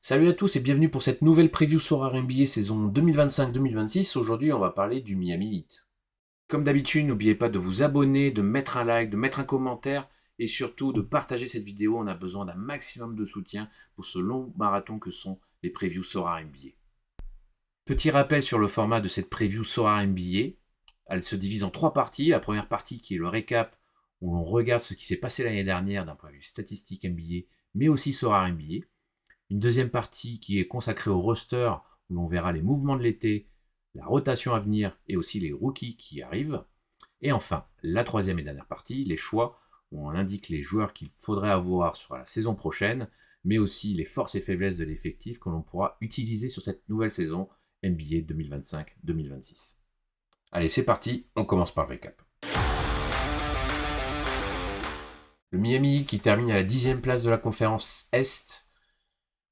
Salut à tous et bienvenue pour cette nouvelle preview Sorare NBA saison 2025-2026. Aujourd'hui, on va parler du Miami Heat. Comme d'habitude, n'oubliez pas de vous abonner, de mettre un like, de mettre un commentaire et surtout de partager cette vidéo. On a besoin d'un maximum de soutien pour ce long marathon que sont les previews Sorare NBA. Petit rappel sur le format de cette preview Sorare NBA. Elle se divise en 3 parties. La première partie qui est le récap où l'on regarde ce qui s'est passé l'année dernière d'un point de vue statistique NBA, mais aussi Sorare NBA. Une deuxième partie qui est consacrée au roster, où l'on verra les mouvements de l'été, la rotation à venir et aussi les rookies qui arrivent. Et enfin, la troisième et dernière partie, les choix, où on indique les joueurs qu'il faudrait avoir sur la saison prochaine, mais aussi les forces et faiblesses de l'effectif que l'on pourra utiliser sur cette nouvelle saison NBA 2025-2026. Allez, c'est parti, on commence par le récap. Le Miami Heat qui termine à la 10e place de la conférence Est.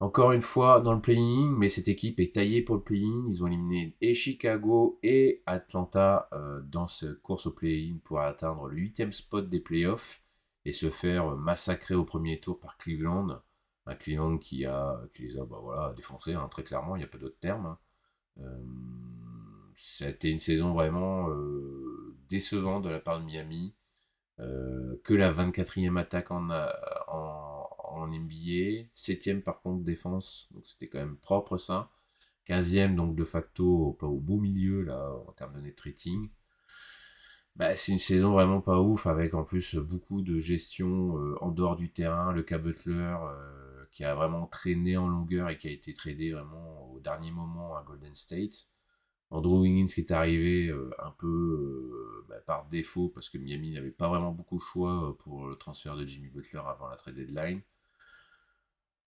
Encore une fois dans le play-in, mais cette équipe est taillée pour le play-in. Ils ont éliminé et Chicago et Atlanta dans cette course au play-in pour atteindre le 8e spot des playoffs et se faire massacrer au premier tour par Cleveland. Un Cleveland qui les a défoncés, hein, très clairement, il n'y a pas d'autre terme. Hein. Ça a été une saison vraiment décevante de la part de Miami. Que la 24e attaque en NBA, 7e par contre défense, donc c'était quand même propre ça. 15e donc de facto pas au beau milieu là en termes de net rating. Bah, c'est une saison vraiment pas ouf avec en plus beaucoup de gestion en dehors du terrain. Le cas Butler qui a vraiment traîné en longueur et qui a été tradé vraiment au dernier moment à Golden State. Andrew Wiggins qui est arrivé un peu par défaut parce que Miami n'avait pas vraiment beaucoup de choix pour le transfert de Jimmy Butler avant la trade deadline.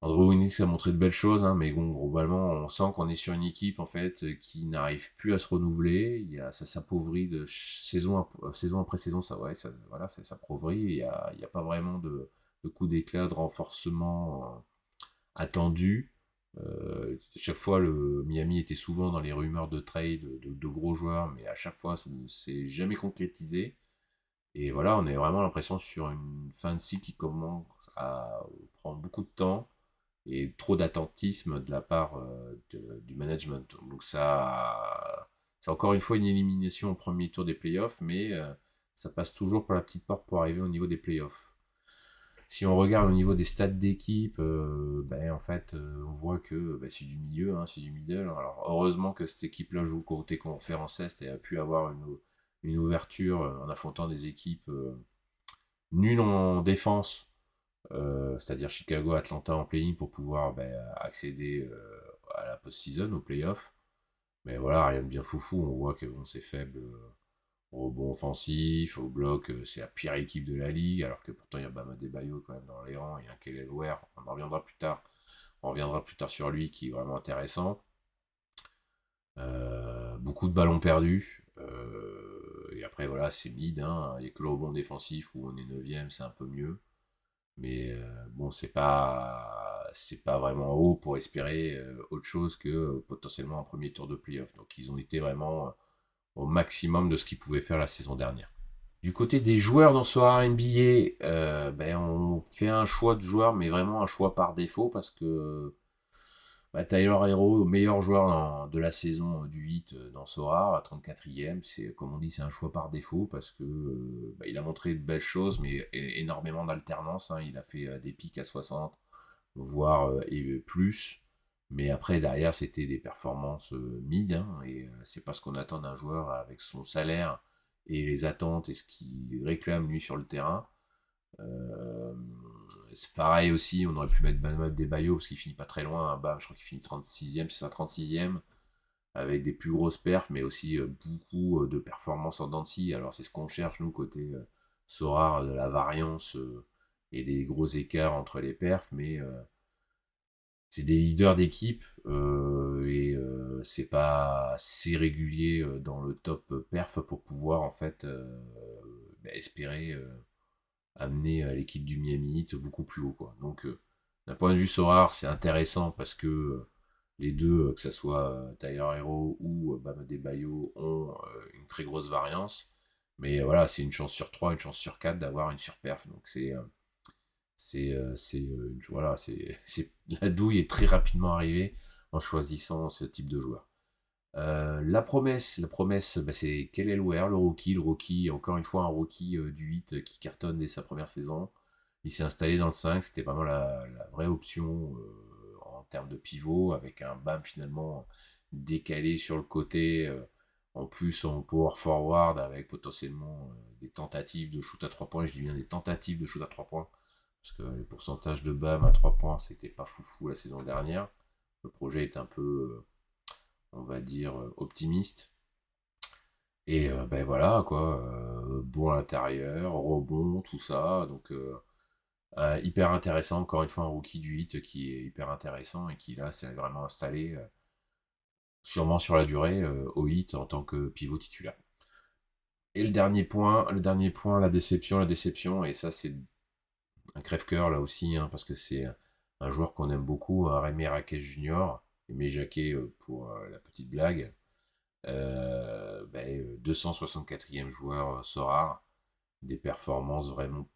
Andrew Wiggins a montré de belles choses, hein, mais bon, globalement, on sent qu'on est sur une équipe en fait qui n'arrive plus à se renouveler. Ça s'appauvrit de saison après saison, ça s'appauvrit. Il y a pas vraiment de coup d'éclat, de renforcement attendu. Chaque fois, le Miami était souvent dans les rumeurs de trade de gros joueurs, mais à chaque fois, ça ne s'est jamais concrétisé. Et voilà, on a vraiment l'impression sur une fin de cycle qui commence à prendre beaucoup de temps et trop d'attentisme de la part du management. Donc c'est encore une fois une élimination au premier tour des playoffs, mais ça passe toujours par la petite porte pour arriver au niveau des playoffs. Si on regarde au niveau des stats d'équipe, en fait, on voit que c'est du milieu, hein, c'est du middle. Alors heureusement que cette équipe-là joue côté conférence Est et a pu avoir une ouverture en affrontant des équipes nulles en défense, c'est-à-dire Chicago, Atlanta en play-in pour pouvoir accéder à la post-season, aux playoffs. Mais voilà, rien de bien foufou, on voit que bon, c'est faible au rebond offensif, au bloc, c'est la pire équipe de la ligue, alors que pourtant il y a Bam Adebayo quand même dans les rangs, il y a un Kelly Ware, on en reviendra plus tard. On reviendra plus tard sur lui qui est vraiment intéressant. Beaucoup de ballons perdus. Et après voilà, c'est mid, hein. Il n'y a que le rebond défensif où on est 9ème, c'est un peu mieux. Mais bon, c'est pas vraiment haut pour espérer autre chose que potentiellement un premier tour de playoff. Donc ils ont été vraiment au maximum de ce qu'ils pouvaient faire la saison dernière. Du côté des joueurs dans ce NBA, on fait un choix de joueur, mais vraiment un choix par défaut parce que Tyler Hero, meilleur joueur de la saison du 8 dans Sora, à 34e, c'est comme on dit, c'est un choix par défaut parce que il a montré de belles choses, mais énormément d'alternance. Hein. Il a fait des pics à 60, voire et plus. Mais après, derrière, c'était des performances mid, hein, et c'est pas ce qu'on attend d'un joueur avec son salaire et les attentes et ce qu'il réclame lui sur le terrain. Euh, c'est pareil aussi, on aurait pu mettre Bam Adebayo parce qu'il finit pas très loin. Hein, Bam, je crois qu'il finit 36e, c'est ça, 36e, avec des plus grosses perfs, mais aussi beaucoup de performances en dents de scie. Alors c'est ce qu'on cherche, nous, côté Sora, de la variance et des gros écarts entre les perfs, mais c'est des leaders d'équipe et c'est pas assez régulier dans le top perf pour pouvoir en fait espérer amener l'équipe du Miami Heat beaucoup plus haut, quoi. Donc d'un point de vue Sorare, c'est intéressant parce que les deux, que ce soit Tyler Hero ou Bam Adebayo, ont une très grosse variance. Mais voilà, c'est une chance sur 3, une chance sur 4 d'avoir une surperf. Donc Voilà, la douille est très rapidement arrivée en choisissant ce type de joueur. La promesse, bah, c'est Kelly Ware, le rookie, encore une fois un rookie du 8 qui cartonne dès sa première saison. Il s'est installé dans le 5, c'était vraiment la vraie option en termes de pivot, avec un BAM finalement décalé sur le côté, en plus en power forward, avec potentiellement des tentatives de shoot à 3 points, je dis bien des tentatives de shoot à 3 points, parce que les pourcentages de BAM à 3 points, c'était pas foufou la saison dernière. Le projet est un peu, on va dire, optimiste. Et ben voilà, quoi. Bon à l'intérieur, rebond, tout ça. Donc, hyper intéressant. Encore une fois, un rookie du 8 qui est hyper intéressant et qui, là, s'est vraiment installé, sûrement sur la durée, au 8 en tant que pivot titulaire. Et le dernier point, la déception. Et ça, c'est un crève-cœur, là aussi, hein, parce que c'est un joueur qu'on aime beaucoup, un Rémi Raquel Junior, Aimé Jacquet pour la petite blague. 264e joueur Sorare, des performances vraiment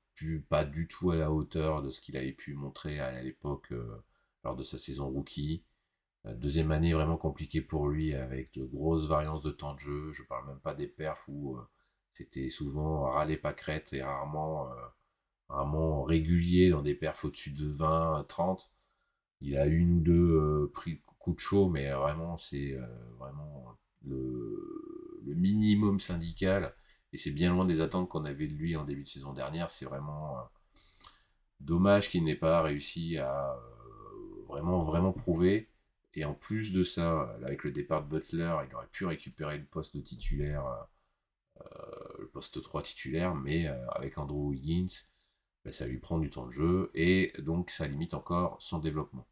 pas du tout à la hauteur de ce qu'il avait pu montrer à l'époque lors de sa saison rookie. Deuxième année vraiment compliquée pour lui avec de grosses variances de temps de jeu. Je parle même pas des perfs où c'était souvent râler pâquerette et rarement régulier dans des perfs au-dessus de 20, 30. Il a une ou deux pris coup de chaud, mais vraiment, c'est vraiment le minimum syndical. Et c'est bien loin des attentes qu'on avait de lui en début de saison dernière. C'est vraiment dommage qu'il n'ait pas réussi à vraiment, vraiment prouver. Et en plus de ça, avec le départ de Butler, il aurait pu récupérer le poste de titulaire, le poste 3 titulaire, mais avec Andrew Wiggins, ben, ça lui prend du temps de jeu et donc ça limite encore son développement.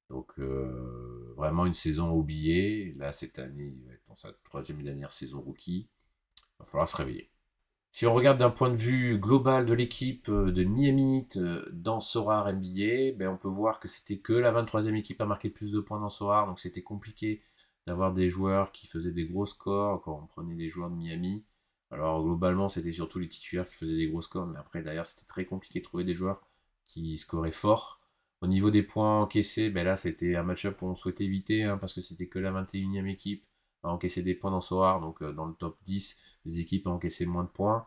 Donc vraiment une saison oubliée. Là, cette année, il va être dans sa troisième et dernière saison rookie. Il va falloir se réveiller. Si on regarde d'un point de vue global de l'équipe de Miami Heat dans Sorare NBA, ben on peut voir que c'était que la 23e équipe à marquer le plus de points dans Sorare. Donc c'était compliqué d'avoir des joueurs qui faisaient des gros scores quand on prenait les joueurs de Miami. Alors globalement, c'était surtout les titulaires qui faisaient des gros scores. Mais après, derrière, c'était très compliqué de trouver des joueurs qui scoraient fort. Au niveau des points encaissés, ben là, c'était un match-up qu'on souhaitait éviter, hein, parce que c'était que la 21e équipe à encaisser des points dans Sorare. Donc dans le top 10, les équipes à encaisser moins de points.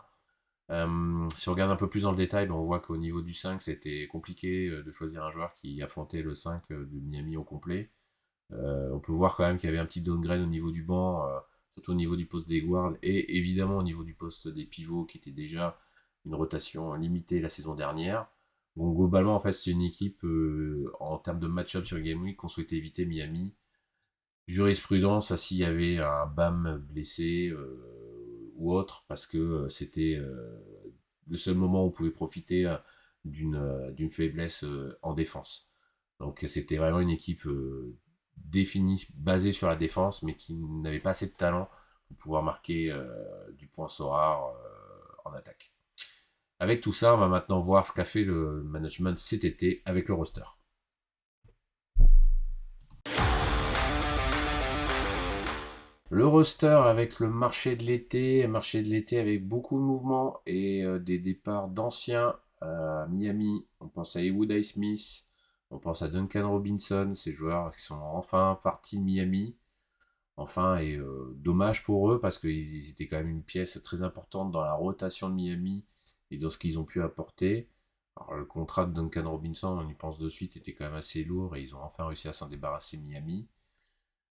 Si on regarde un peu plus dans le détail, ben, on voit qu'au niveau du 5, c'était compliqué de choisir un joueur qui affrontait le 5 de Miami au complet. On peut voir quand même qu'il y avait un petit downgrade au niveau du banc, surtout au niveau du poste des guards et évidemment au niveau du poste des pivots qui était déjà une rotation limitée la saison dernière. Donc globalement, en fait, c'est une équipe en termes de match-up sur Game Week qu'on souhaitait éviter Miami. Jurisprudence, s'il y avait un BAM blessé ou autre, parce que c'était le seul moment où on pouvait profiter d'une faiblesse en défense. Donc c'était vraiment une équipe définie, basée sur la défense, mais qui n'avait pas assez de talent pour pouvoir marquer du point Sorare en attaque. Avec tout ça, on va maintenant voir ce qu'a fait le management cet été avec le roster. Le roster avec le marché de l'été avec beaucoup de mouvements et des départs d'anciens à Miami. On pense à Ewood Smith, on pense à Duncan Robinson, ces joueurs qui sont enfin partis de Miami. Enfin, et dommage pour eux parce qu'ils étaient quand même une pièce très importante dans la rotation de Miami et dans ce qu'ils ont pu apporter. Alors, le contrat de Duncan Robinson, on y pense de suite, était quand même assez lourd et ils ont enfin réussi à s'en débarrasser Miami.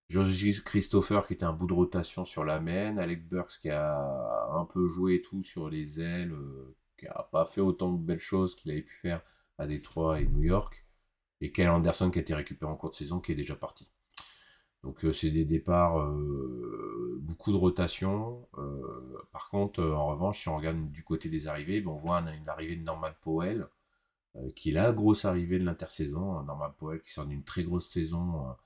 George Christopher qui était un bout de rotation sur la main, Alec Burks qui a un peu joué et tout sur les ailes, qui a pas fait autant de belles choses qu'il avait pu faire à Détroit et New York, et Kyle Anderson qui a été récupéré en cours de saison qui est déjà parti. Donc c'est des départs, beaucoup de rotation. Par contre, en revanche, si on regarde du côté des arrivées, ben, on voit l'arrivée de Norman Powell, qui est la grosse arrivée de l'intersaison. Norman Powell qui sort d'une très grosse saison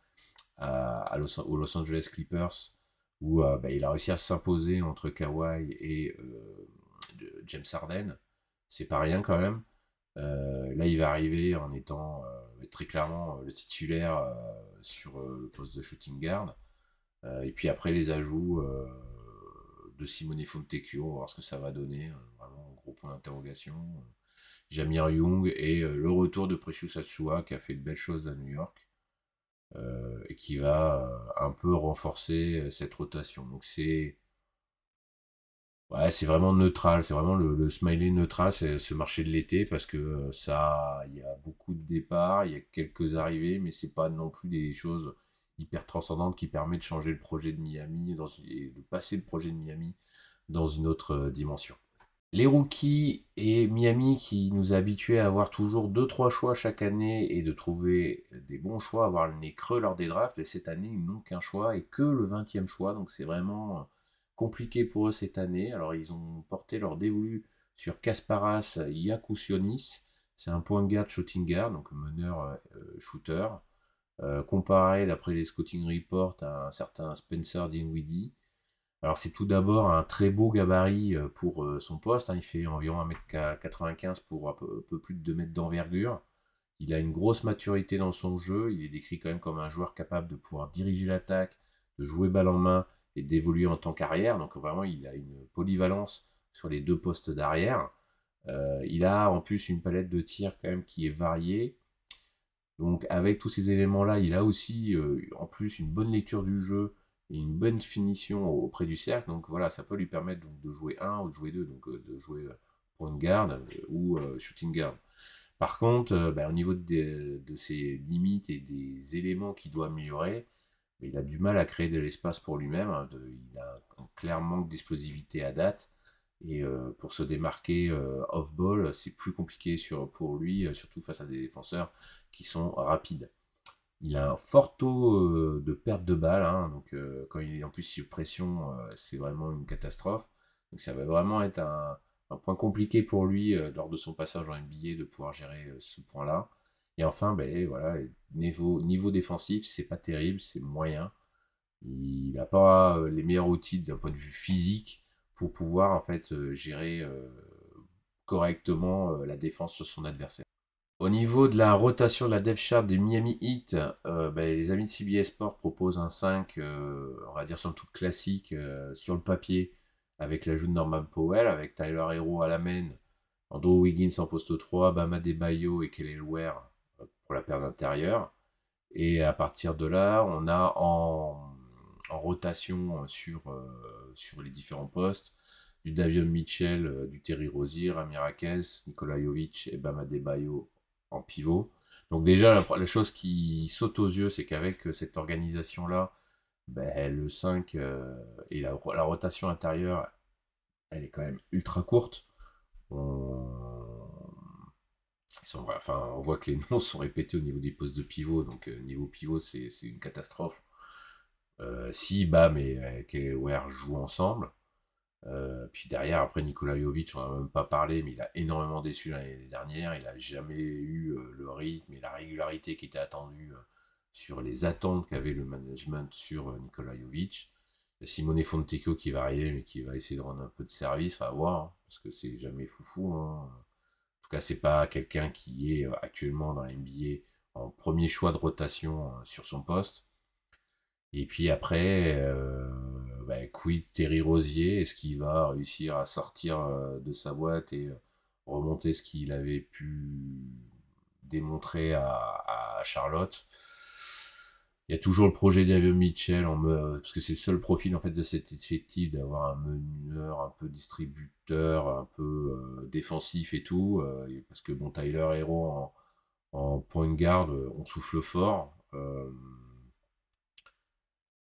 aux Los Angeles Clippers, où bah, il a réussi à s'imposer entre Kawhi et James Harden. C'est pas rien quand même. Là, il va arriver en étant très clairement le titulaire sur le poste de shooting guard. Et puis après, les ajouts de Simone Fontecchio, on va voir ce que ça va donner. Vraiment, gros point d'interrogation. Jamir Young et le retour de Precious Achiuwa qui a fait de belles choses à New York et qui va un peu renforcer cette rotation. Donc ouais, c'est vraiment neutral, c'est vraiment le smiley neutral, c'est ce marché de l'été parce que il y a beaucoup de départs, il y a quelques arrivées, mais c'est pas non plus des choses hyper transcendantes qui permettent de changer le projet de Miami et de passer le projet de Miami dans une autre dimension. Les rookies et Miami qui nous a habitués à avoir toujours deux trois choix chaque année et de trouver des bons choix, avoir le nez creux lors des drafts, et cette année ils n'ont qu'un choix et que le 20e choix, donc c'est vraiment compliqué pour eux cette année. Alors ils ont porté leur dévolu sur Kasparas Yakusionis, c'est un point guard shooting guard, donc meneur shooter, comparé d'après les scouting reports à un certain Spencer Dinwiddie. Alors c'est tout d'abord un très beau gabarit pour son poste, hein. Il fait environ 1m95 pour un peu plus de 2 mètres d'envergure. Il a une grosse maturité dans son jeu, il est décrit quand même comme un joueur capable de pouvoir diriger l'attaque, de jouer balle en main et d'évoluer en tant qu'arrière. Donc vraiment il a une polyvalence sur les deux postes d'arrière. Il a en plus une palette de tirs quand même qui est variée. Donc avec tous ces éléments-là, il a aussi en plus une bonne lecture du jeu et une bonne finition auprès du cercle. Donc voilà, ça peut lui permettre donc, de jouer un ou de jouer deux, donc de jouer point guard ou shooting guard. Par contre, au niveau de ses limites et des éléments qu'il doit améliorer, il a du mal à créer de l'espace pour lui-même, hein. Il a un clair manque d'explosivité à date. Et pour se démarquer off-ball, c'est plus compliqué pour lui, surtout face à des défenseurs qui sont rapides. Il a un fort taux de perte de balle, hein, donc quand il est en plus sur pression, c'est vraiment une catastrophe. Donc ça va vraiment être un point compliqué pour lui lors de son passage en NBA de pouvoir gérer ce point-là. Et enfin, voilà, niveau défensif, c'est pas terrible, c'est moyen. Il n'a pas les meilleurs outils d'un point de vue physique pour pouvoir en fait gérer correctement la défense sur son adversaire. Au niveau de la rotation de la depth chart des Miami Heat, les amis de CBS Sport proposent un 5, on va dire somme toute classique sur le papier, avec l'ajout de Norman Powell, avec Tyler Hero à la main, Andrew Wiggins en poste 3, Bam Adebayo et Kelly Ware pour la paire d'intérieur. Et à partir de là, on a en rotation sur les différents postes du Davion Mitchell, du Terry Rozier, Rami Raquez, Nikola Jovic et Bam Adebayo en pivot. Donc déjà, la chose qui saute aux yeux, c'est qu'avec cette organisation-là, le 5 et la rotation intérieure, elle est quand même ultra courte. On, on voit que les noms sont répétés au niveau des postes de pivot, donc niveau pivot, c'est une catastrophe. Si Bam et Kelleher jouent ensemble, puis derrière, après Nikola Jovic, on n'en a même pas parlé, mais il a énormément déçu l'année dernière. Il n'a jamais eu le rythme et la régularité qui était attendue sur les attentes qu'avait le management sur Nikola Jovic. Il y a Simone Fontecchio qui va arriver, mais qui va essayer de rendre un peu de service, à voir, hein, parce que c'est jamais foufou, hein. En tout cas, c'est pas quelqu'un qui est actuellement dans la NBA en premier choix de rotation sur son poste. Et puis après, quid Terry Rozier? Est-ce qu'il va réussir à sortir de sa boîte et remonter ce qu'il avait pu démontrer à Charlotte? Il y a toujours le projet d'Avion Mitchell parce que c'est le seul profil en fait de cet effectif d'avoir un meneur, un peu distributeur, un peu défensif et tout. Parce que bon, Tyler Hero en point de garde, on souffle fort.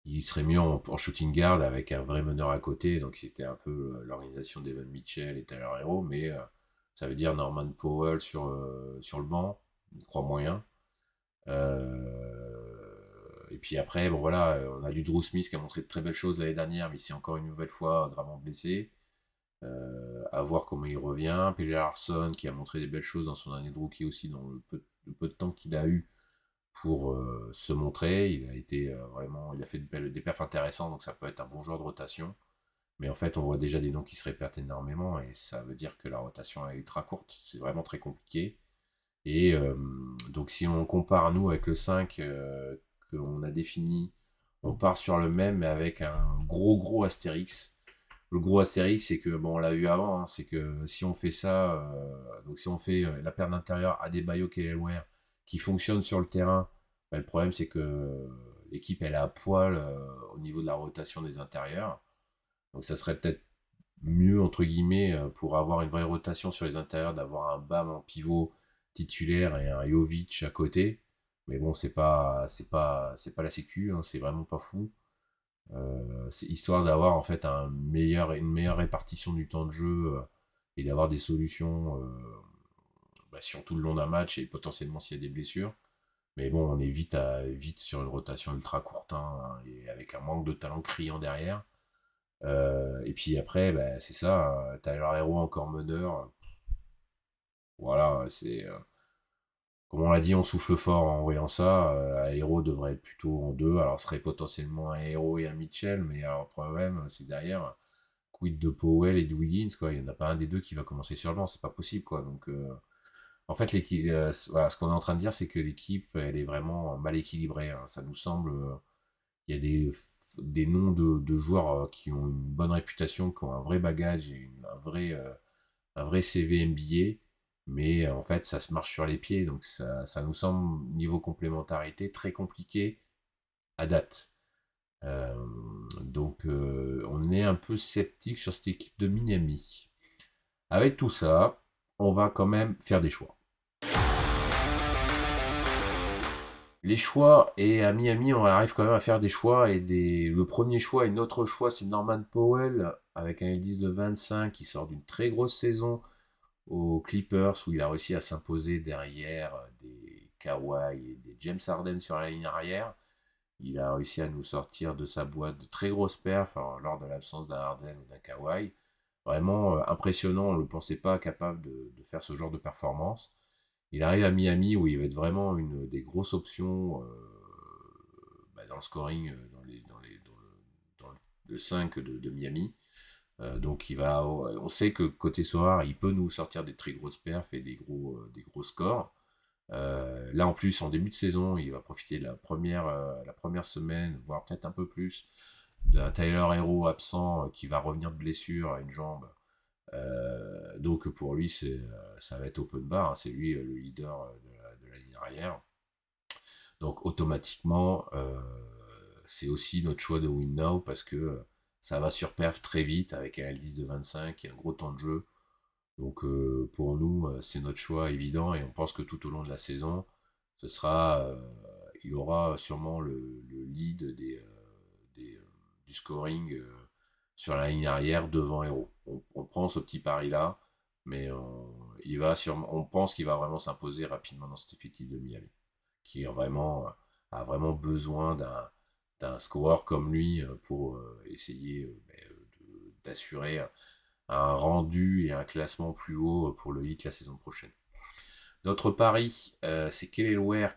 Il serait mieux en shooting guard avec un vrai meneur à côté. Donc c'était un peu l'organisation d'Evan Mitchell et Tyler Hero, mais ça veut dire Norman Powell sur le banc. Il croit moyen. Et puis après, bon voilà, on a du Drew Smith qui a montré de très belles choses l'année dernière, mais c'est encore une nouvelle fois gravement blessé. À voir comment il revient. Pelle Larson qui a montré des belles choses dans son année de rookie aussi, dans le peu de temps qu'il a eu pour se montrer. Il a été vraiment, il a fait des perfs intéressants, donc ça peut être un bon joueur de rotation. Mais en fait, on voit déjà des noms qui se répètent énormément et ça veut dire que la rotation est ultra courte. C'est vraiment très compliqué. Et donc, si on compare nous avec le 5 qu'on a défini, on part sur le même, mais avec un gros astérix. le gros astérix, c'est que, bon, on l'a vu avant, hein, c'est que si on fait ça, donc si on fait la paire d'intérieur Adebayo Kelleher qui fonctionne sur le terrain, bah, le problème c'est que l'équipe elle est à poil au niveau de la rotation des intérieurs. Donc ça serait peut-être mieux, entre guillemets, pour avoir une vraie rotation sur les intérieurs, d'avoir un Bam en pivot titulaire et un Jovic à côté. Mais bon, c'est pas la sécu, hein, c'est vraiment pas fou. C'est histoire d'avoir en fait une meilleure répartition du temps de jeu et d'avoir des solutions bah, sur tout le long d'un match et potentiellement s'il y a des blessures. Mais bon, on est vite sur une rotation ultra courte hein, et avec un manque de talent criant derrière. Et puis après, bah, c'est ça, t'as leur héros encore meneur. Voilà, comme on l'a dit, on souffle fort en voyant ça. Un héros devrait être plutôt en deux. Alors, ce serait potentiellement un héros et un Mitchell, mais alors, le problème, c'est derrière, quid de Powell et de Wiggins, quoi. Il n'y en a pas un des deux qui va commencer sur le banc, c'est pas possible, quoi. Donc, en fait, voilà, ce qu'on est en train de dire, c'est que l'équipe, elle est vraiment mal équilibrée, hein. Ça nous semble, il y a des noms de joueurs qui ont une bonne réputation, qui ont un vrai bagage et un vrai CV NBA, mais en fait, ça se marche sur les pieds, donc ça nous semble, niveau complémentarité, très compliqué à date. Euh, donc, on est un peu sceptique sur cette équipe de Miami. Avec tout ça, on va quand même faire des choix. Les choix, et à Miami, on arrive quand même à faire des choix, le premier choix et notre choix, c'est Norman Powell, avec un indice de 25, qui sort d'une très grosse saison aux Clippers, où il a réussi à s'imposer derrière des Kawhi et des James Harden sur la ligne arrière. Il a réussi à nous sortir de sa boîte de très grosses perfs lors de l'absence d'un Harden ou d'un Kawhi. Vraiment impressionnant, on ne le pensait pas capable de faire ce genre de performance. Il arrive à Miami où il va être vraiment une des grosses options bah, dans le scoring, dans le 5 de Miami. Donc on sait que côté soir, il peut nous sortir des très grosses perfs et des gros scores. Là en plus, en début de saison, il va profiter de la première semaine, voire peut-être un peu plus, d'un Tyler Hero absent qui va revenir de blessure à une jambe. Donc pour lui, ça va être open bar, hein. C'est lui le leader de la ligne arrière. Donc automatiquement, c'est aussi notre choix de win now parce que ça va sur perf très vite avec un L10 de 25 et un gros temps de jeu. Donc pour nous, c'est notre choix évident et on pense que tout au long de la saison, ce sera, il aura sûrement le lead du scoring sur la ligne arrière devant Hero. On prend ce petit pari-là, mais on pense qu'il va vraiment s'imposer rapidement dans cet effectif de Miami, qui a vraiment besoin d'un scoreur comme lui pour essayer d'assurer un rendu et un classement plus haut pour le Heat la saison prochaine. Notre pari, c'est Kelleher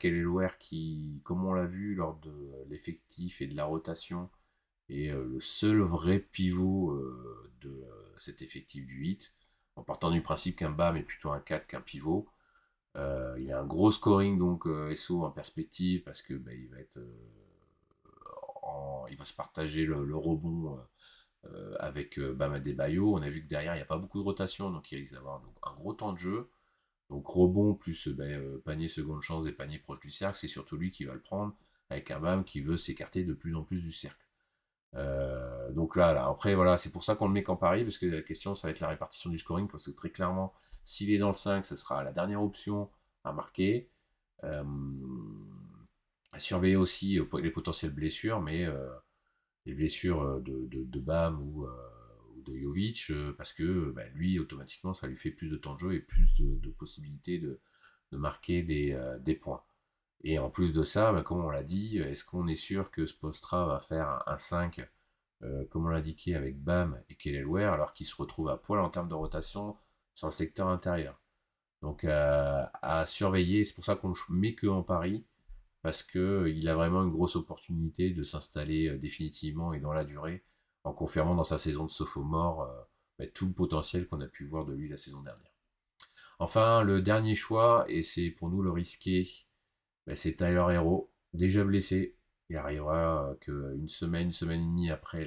qui, comme on l'a vu lors de l'effectif et de la rotation, est le seul vrai pivot de cet effectif du Heat, en partant du principe qu'un BAM est plutôt un 4 qu'un pivot. Il a un gros scoring donc SO en perspective parce que bah, il va se partager le rebond avec Bam Adebayo. On a vu que derrière il n'y a pas beaucoup de rotation, donc il risque d'avoir donc, un gros temps de jeu. Donc rebond plus panier seconde chance et panier proche du cercle, c'est surtout lui qui va le prendre avec un Bam qui veut s'écarter de plus en plus du cercle. Donc là, après, voilà, c'est pour ça qu'on le met qu'en pari, parce que la question, ça va être la répartition du scoring, parce que très clairement, s'il est dans le 5, ce sera la dernière option à marquer. Euh, à surveiller aussi les potentielles blessures, mais les blessures de Bam ou de Jovic, parce que bah, lui, automatiquement, ça lui fait plus de temps de jeu et plus de possibilités de marquer des points. Et en plus de ça, bah, comme on l'a dit, est-ce qu'on est sûr que Spostra va faire un 5 comme on l'a indiqué avec Bam et Kelleher, alors qu'il se retrouve à poil en termes de rotation sur le secteur intérieur. Donc à surveiller, c'est pour ça qu'on ne met que en Paris, parce qu'il a vraiment une grosse opportunité de s'installer définitivement et dans la durée, en confirmant dans sa saison de sophomore bah, tout le potentiel qu'on a pu voir de lui la saison dernière. Enfin, le dernier choix, et c'est pour nous le risqué, bah, c'est Tyler Hero, déjà blessé. Il arrivera qu'une semaine et demie après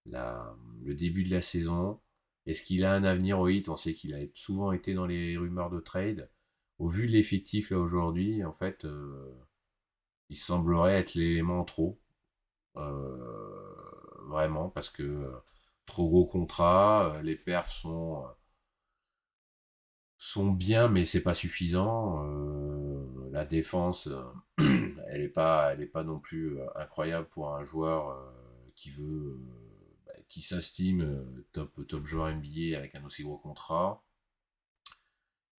le début de la saison. Est-ce qu'il a un avenir au Heat? On sait qu'il a souvent été dans les rumeurs de trade. Au vu de l'effectif là aujourd'hui, en fait, il semblerait être l'élément en trop. Vraiment, parce que trop gros contrat, les perfs sont bien, mais c'est pas suffisant. La défense, elle est pas non plus incroyable pour un joueur qui veut, qui s'estime top joueur NBA avec un aussi gros contrat.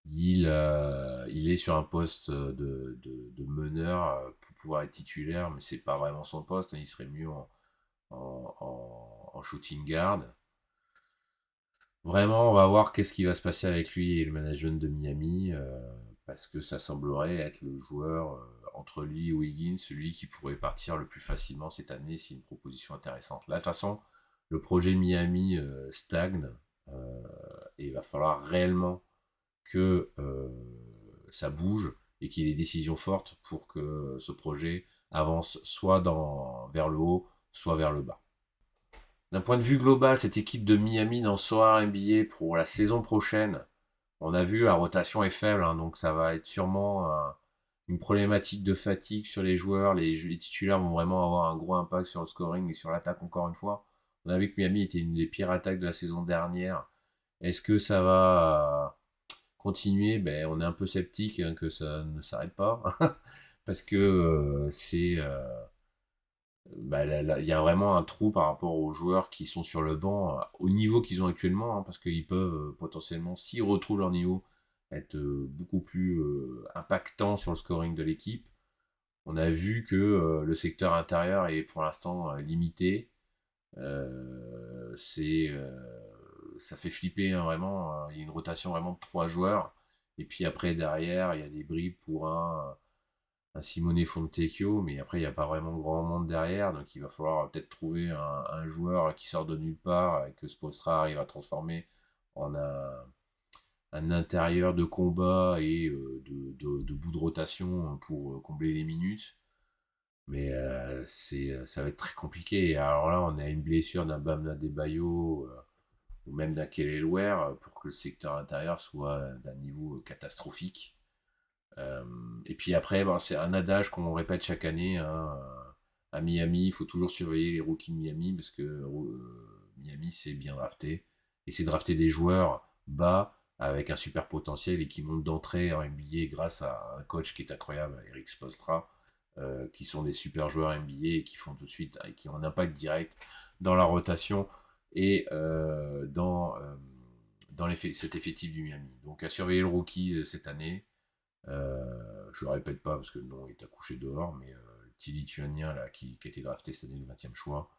Il est sur un poste de meneur pour pouvoir être titulaire, mais c'est pas vraiment son poste, hein. Il serait mieux en shooting guard. Vraiment, on va voir qu'est-ce qui va se passer avec lui et le management de Miami, parce que ça semblerait être le joueur entre lui et Wiggins, celui qui pourrait partir le plus facilement cette année si une proposition intéressante. Là, de toute façon, le projet Miami stagne et il va falloir réellement que ça bouge et qu'il y ait des décisions fortes pour que ce projet avance soit vers le haut, soit vers le bas. D'un point de vue global, cette équipe de Miami dans Soar NBA pour la saison prochaine, on a vu la rotation est faible, hein, donc ça va être sûrement une problématique de fatigue sur les joueurs. Les titulaires vont vraiment avoir un gros impact sur le scoring et sur l'attaque encore une fois. On a vu que Miami était une des pires attaques de la saison dernière. Est-ce que ça va continuer? Ben, on est un peu sceptique hein, que ça ne s'arrête pas parce que bah, il y a vraiment un trou par rapport aux joueurs qui sont sur le banc au niveau qu'ils ont actuellement, hein, parce qu'ils peuvent potentiellement, s'ils retrouvent leur niveau, être beaucoup plus impactants sur le scoring de l'équipe. On a vu que le secteur intérieur est pour l'instant limité. C'est ça fait flipper hein, vraiment. Il y a une rotation vraiment de 3 joueurs. Et puis après, derrière, il y a des bribes pour un Simone Fontecchio, mais après, il n'y a pas vraiment grand monde derrière, donc il va falloir peut-être trouver un joueur qui sort de nulle part et que Spoelstra arrive à transformer en un intérieur de combat et de bout de rotation pour combler les minutes. Mais ça va être très compliqué. Et alors là, on a une blessure d'un Bam Adebayo ou même d'un Kelly Ware pour que le secteur intérieur soit d'un niveau catastrophique. Et puis après, bon, c'est un adage qu'on répète chaque année hein, à Miami. Il faut toujours surveiller les rookies de Miami parce que Miami, c'est bien drafté. Et c'est drafter des joueurs bas avec un super potentiel et qui montent d'entrée en NBA grâce à un coach qui est incroyable, Eric Spoelstra, qui sont des super joueurs NBA et qui font tout de suite, et qui ont un impact direct dans la rotation et dans cet effectif du Miami. Donc à surveiller le rookie cette année. Je le répète pas parce que non, il est accouché dehors, mais le petit lituanien là, qui a été drafté cette année, le 20e choix,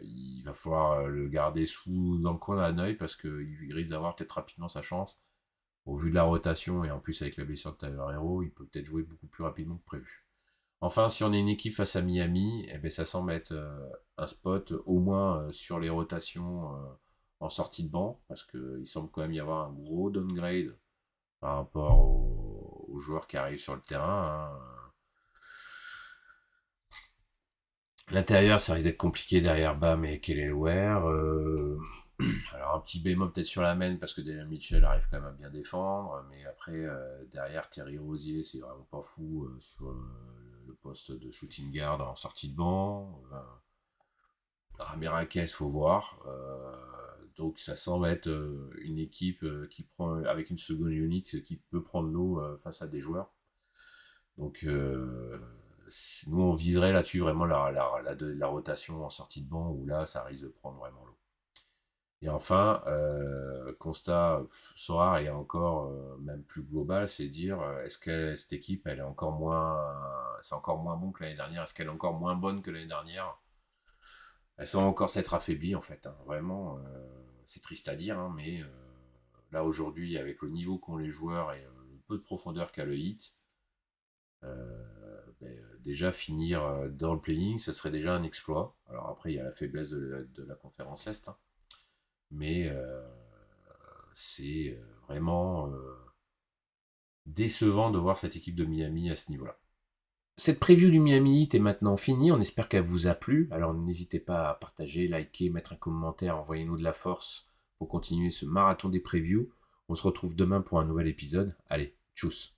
il va falloir le garder dans le coin d'un œil parce qu'il risque d'avoir peut-être rapidement sa chance. Au vu de la rotation et en plus avec la blessure de Tyler Hero, il peut peut-être jouer beaucoup plus rapidement que prévu. Enfin, si on est une équipe face à Miami, eh ben, ça semble être un spot au moins sur les rotations en sortie de banc, parce qu'il semble quand même y avoir un gros downgrade par rapport aux joueurs qui arrivent sur le terrain. Hein. L'intérieur, ça risque d'être compliqué derrière Bam et Kelelware. Alors un petit bémol peut-être sur la main parce que Daniel Mitchell arrive quand même à bien défendre, mais après derrière Thierry Rosier, c'est vraiment pas fou sur le poste de shooting guard en sortie de banc. Ramirez, faut voir. Donc ça semble être une équipe qui prend avec une seconde unit qui peut prendre l'eau face à des joueurs. Donc, nous, on viserait là-dessus vraiment la rotation en sortie de banc, où là, ça risque de prendre vraiment l'eau. Et enfin, constat Sorar est encore même plus global, c'est dire est-ce que cette équipe, elle est encore moins, c'est encore moins bon que l'année dernière, est-ce qu'elle est encore moins bonne que l'année dernière? Elle semble encore s'être affaiblie en fait, hein. Vraiment, c'est triste à dire, hein, mais là aujourd'hui, avec le niveau qu'ont les joueurs et le peu de profondeur qu'a le hit, déjà finir dans le playing, ce serait déjà un exploit. Alors après, il y a la faiblesse de la conférence Est, hein. Mais c'est vraiment décevant de voir cette équipe de Miami à ce niveau-là. Cette preview du Miami Heat est maintenant finie. On espère qu'elle vous a plu. Alors n'hésitez pas à partager, liker, mettre un commentaire, envoyez-nous de la force pour continuer ce marathon des previews. On se retrouve demain pour un nouvel épisode. Allez, tchuss.